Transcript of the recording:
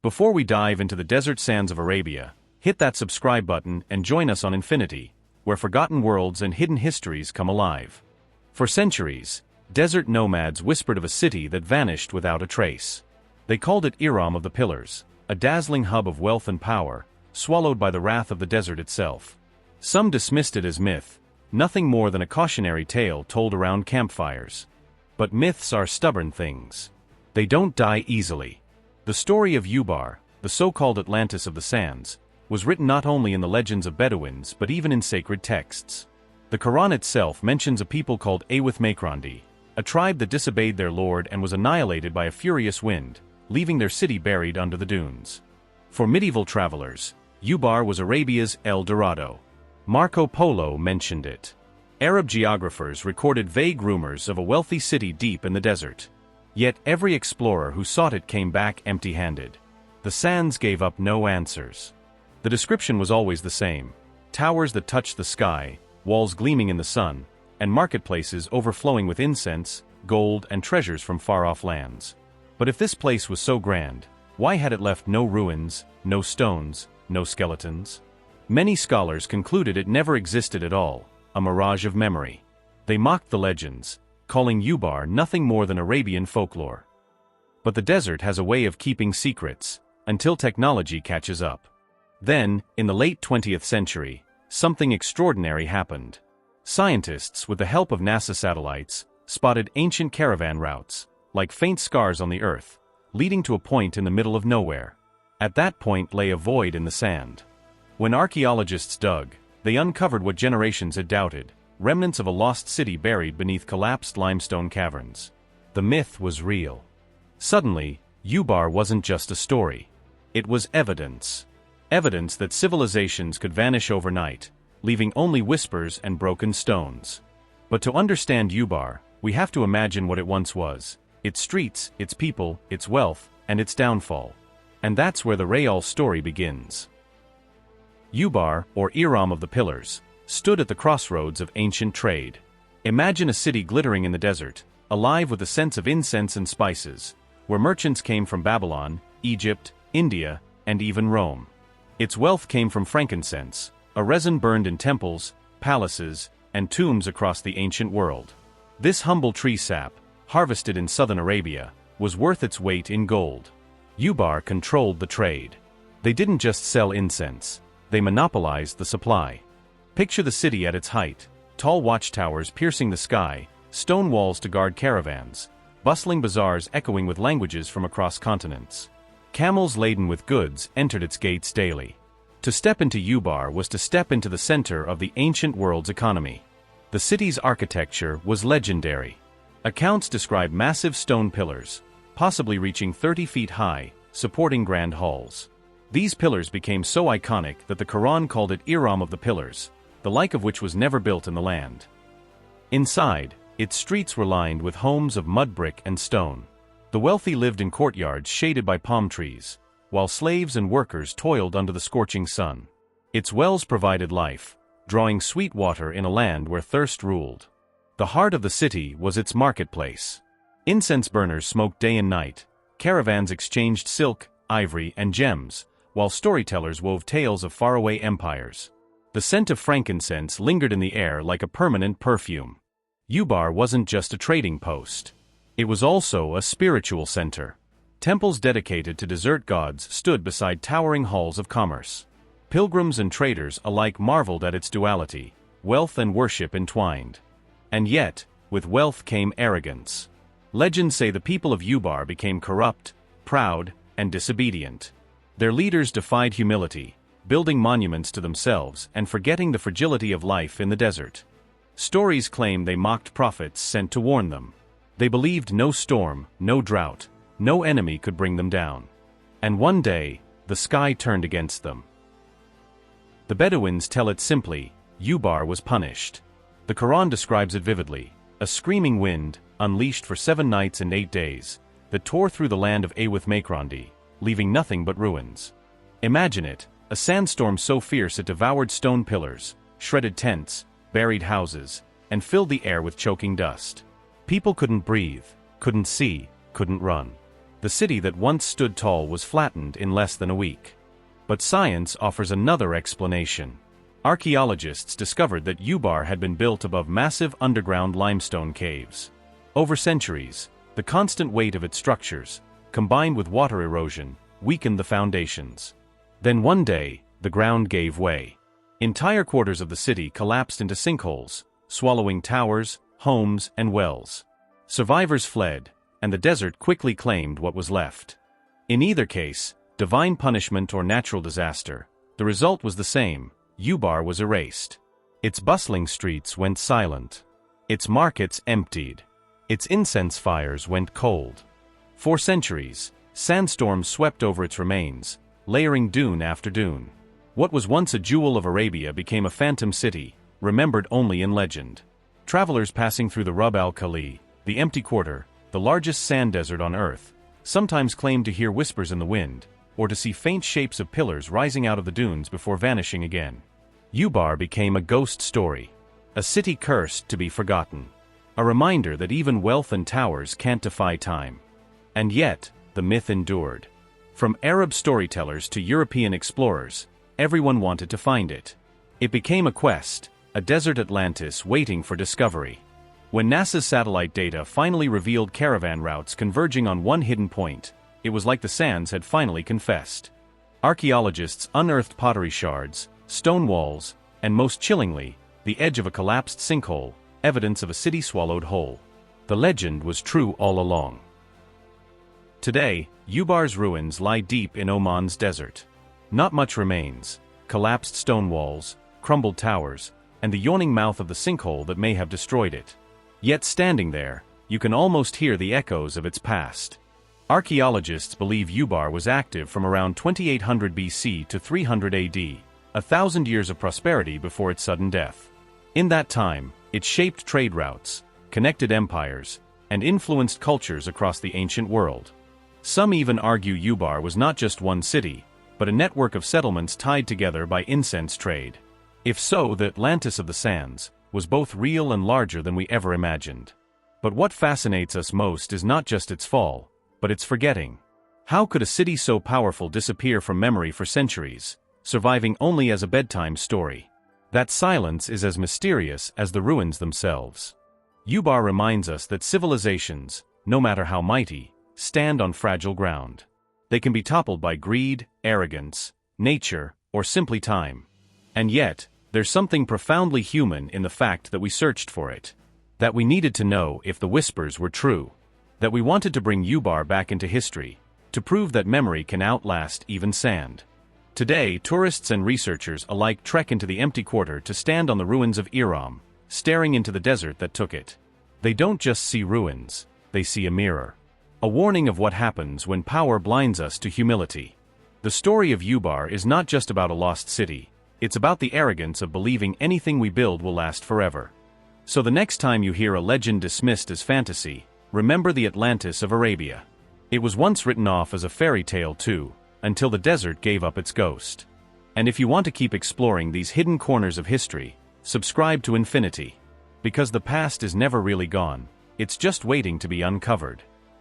Before we dive into the desert sands of Arabia, hit that subscribe button and join us on Infinity, where forgotten worlds and hidden histories come alive. For centuries, desert nomads whispered of a city that vanished without a trace. They called it Iram of the Pillars, a dazzling hub of wealth and power, swallowed by the wrath of the desert itself. Some dismissed it as myth, nothing more than a cautionary tale told around campfires. But myths are stubborn things. They don't die easily. The story of Ubar, the so-called Atlantis of the sands, was written not only in the legends of Bedouins but even in sacred texts. The Quran itself mentions a people called Awith-Makrandi, a tribe that disobeyed their lord and was annihilated by a furious wind, leaving their city buried under the dunes. For medieval travelers, Ubar was Arabia's El Dorado. Marco Polo mentioned it. Arab geographers recorded vague rumors of a wealthy city deep in the desert. Yet every explorer who sought it came back empty-handed. The sands gave up no answers. The description was always the same: towers that touched the sky, walls gleaming in the sun, and marketplaces overflowing with incense, gold, and treasures from far-off lands. But if this place was so grand, why had it left no ruins, no stones, no skeletons? Many scholars concluded it never existed at all, a mirage of memory. They mocked the legends, calling Ubar nothing more than Arabian folklore. But the desert has a way of keeping secrets, until technology catches up. Then, in the late 20th century, something extraordinary happened. Scientists, with the help of NASA satellites, spotted ancient caravan routes, like faint scars on the earth, leading to a point in the middle of nowhere. At that point lay a void in the sand. When archaeologists dug, they uncovered what generations had doubted: remnants of a lost city buried beneath collapsed limestone caverns. The myth was real. Suddenly, Ubar wasn't just a story. It was evidence. Evidence that civilizations could vanish overnight, leaving only whispers and broken stones. But to understand Ubar, we have to imagine what it once was: its streets, its people, its wealth, and its downfall. And that's where the Rayal story begins. Ubar, or Iram of the Pillars, stood at the crossroads of ancient trade. Imagine a city glittering in the desert, alive with the sense of incense and spices, where merchants came from Babylon, Egypt, India, and even Rome. Its wealth came from frankincense, a resin burned in temples, palaces, and tombs across the ancient world. This humble tree sap, harvested in southern Arabia, was worth its weight in gold. Ubar controlled the trade. They didn't just sell incense, they monopolized the supply. Picture the city at its height: tall watchtowers piercing the sky, stone walls to guard caravans, bustling bazaars echoing with languages from across continents. Camels laden with goods entered its gates daily. To step into Ubar was to step into the center of the ancient world's economy. The city's architecture was legendary. Accounts describe massive stone pillars, possibly reaching 30 feet high, supporting grand halls. These pillars became so iconic that the Quran called it Iram of the Pillars, the like of which was never built in the land. Inside, its streets were lined with homes of mud brick and stone. The wealthy lived in courtyards shaded by palm trees, while slaves and workers toiled under the scorching sun. Its wells provided life, drawing sweet water in a land where thirst ruled. The heart of the city was its marketplace. Incense burners smoked day and night, caravans exchanged silk, ivory, and gems, while storytellers wove tales of faraway empires. The scent of frankincense lingered in the air like a permanent perfume. Ubar wasn't just a trading post. It was also a spiritual center. Temples dedicated to desert gods stood beside towering halls of commerce. Pilgrims and traders alike marveled at its duality: wealth and worship entwined. And yet, with wealth came arrogance. Legends say the people of Ubar became corrupt, proud, and disobedient. Their leaders defied humility, building monuments to themselves and forgetting the fragility of life in the desert. Stories claim they mocked prophets sent to warn them. They believed no storm, no drought, no enemy could bring them down. And one day, the sky turned against them. The Bedouins tell it simply: Ubar was punished. The Quran describes it vividly: a screaming wind, unleashed for 7 nights and 8 days, that tore through the land of Awith-Makrandi, leaving nothing but ruins. Imagine it: a sandstorm so fierce it devoured stone pillars, shredded tents, buried houses, and filled the air with choking dust. People couldn't breathe, couldn't see, couldn't run. The The city that once stood tall was flattened in less than a week. But science offers another explanation. Archaeologists discovered that Ubar had been built above massive underground limestone caves. Over centuries, the constant weight of its structures, combined with water erosion, weakened the foundations. Then one day, the ground gave way. Entire quarters of the city collapsed into sinkholes, swallowing towers, homes, and wells. Survivors fled, and the desert quickly claimed what was left. In either case, divine punishment or natural disaster, the result was the same: Ubar was erased. Its bustling streets went silent. Its markets emptied. Its incense fires went cold. For centuries, sandstorms swept over its remains, layering dune after dune. What was once a jewel of Arabia became a phantom city, remembered only in legend. Travelers passing through the Rub al-Khali, the empty quarter, the largest sand desert on Earth, sometimes claimed to hear whispers in the wind, or to see faint shapes of pillars rising out of the dunes before vanishing again. Ubar became a ghost story, a city cursed to be forgotten, a reminder that even wealth and towers can't defy time. And yet, the myth endured. From Arab storytellers to European explorers, everyone wanted to find it. It became a quest, a desert Atlantis waiting for discovery. When NASA's satellite data finally revealed caravan routes converging on one hidden point, it was like the sands had finally confessed. Archaeologists unearthed pottery shards, stone walls, and most chillingly, the edge of a collapsed sinkhole, evidence of a city swallowed whole. The legend was true all along. Today, Ubar's ruins lie deep in Oman's desert. Not much remains: collapsed stone walls, crumbled towers, and the yawning mouth of the sinkhole that may have destroyed it. Yet standing there, you can almost hear the echoes of its past. Archaeologists believe Ubar was active from around 2800 BC to 300 AD, 1,000 years of prosperity before its sudden death. In that time, it shaped trade routes, connected empires, and influenced cultures across the ancient world. Some even argue Ubar was not just one city, but a network of settlements tied together by incense trade. If so, the Atlantis of the sands was both real and larger than we ever imagined. But what fascinates us most is not just its fall, but its forgetting. How could a city so powerful disappear from memory for centuries, surviving only as a bedtime story? That silence is as mysterious as the ruins themselves. Ubar reminds us that civilizations, no matter how mighty, stand on fragile ground. They can be toppled by greed, arrogance, nature, or simply time. And yet, there's something profoundly human in the fact that we searched for it. That we needed to know if the whispers were true. That we wanted to bring Ubar back into history, to prove that memory can outlast even sand. Today, tourists and researchers alike trek into the empty quarter to stand on the ruins of Iram, staring into the desert that took it. They don't just see ruins, they see a mirror. A warning of what happens when power blinds us to humility. The story of Ubar is not just about a lost city, it's about the arrogance of believing anything we build will last forever. So the next time you hear a legend dismissed as fantasy, remember the Atlantis of Arabia. It was once written off as a fairy tale too, until the desert gave up its ghost. And if you want to keep exploring these hidden corners of history, subscribe to Infinity. Because the past is never really gone, it's just waiting to be uncovered.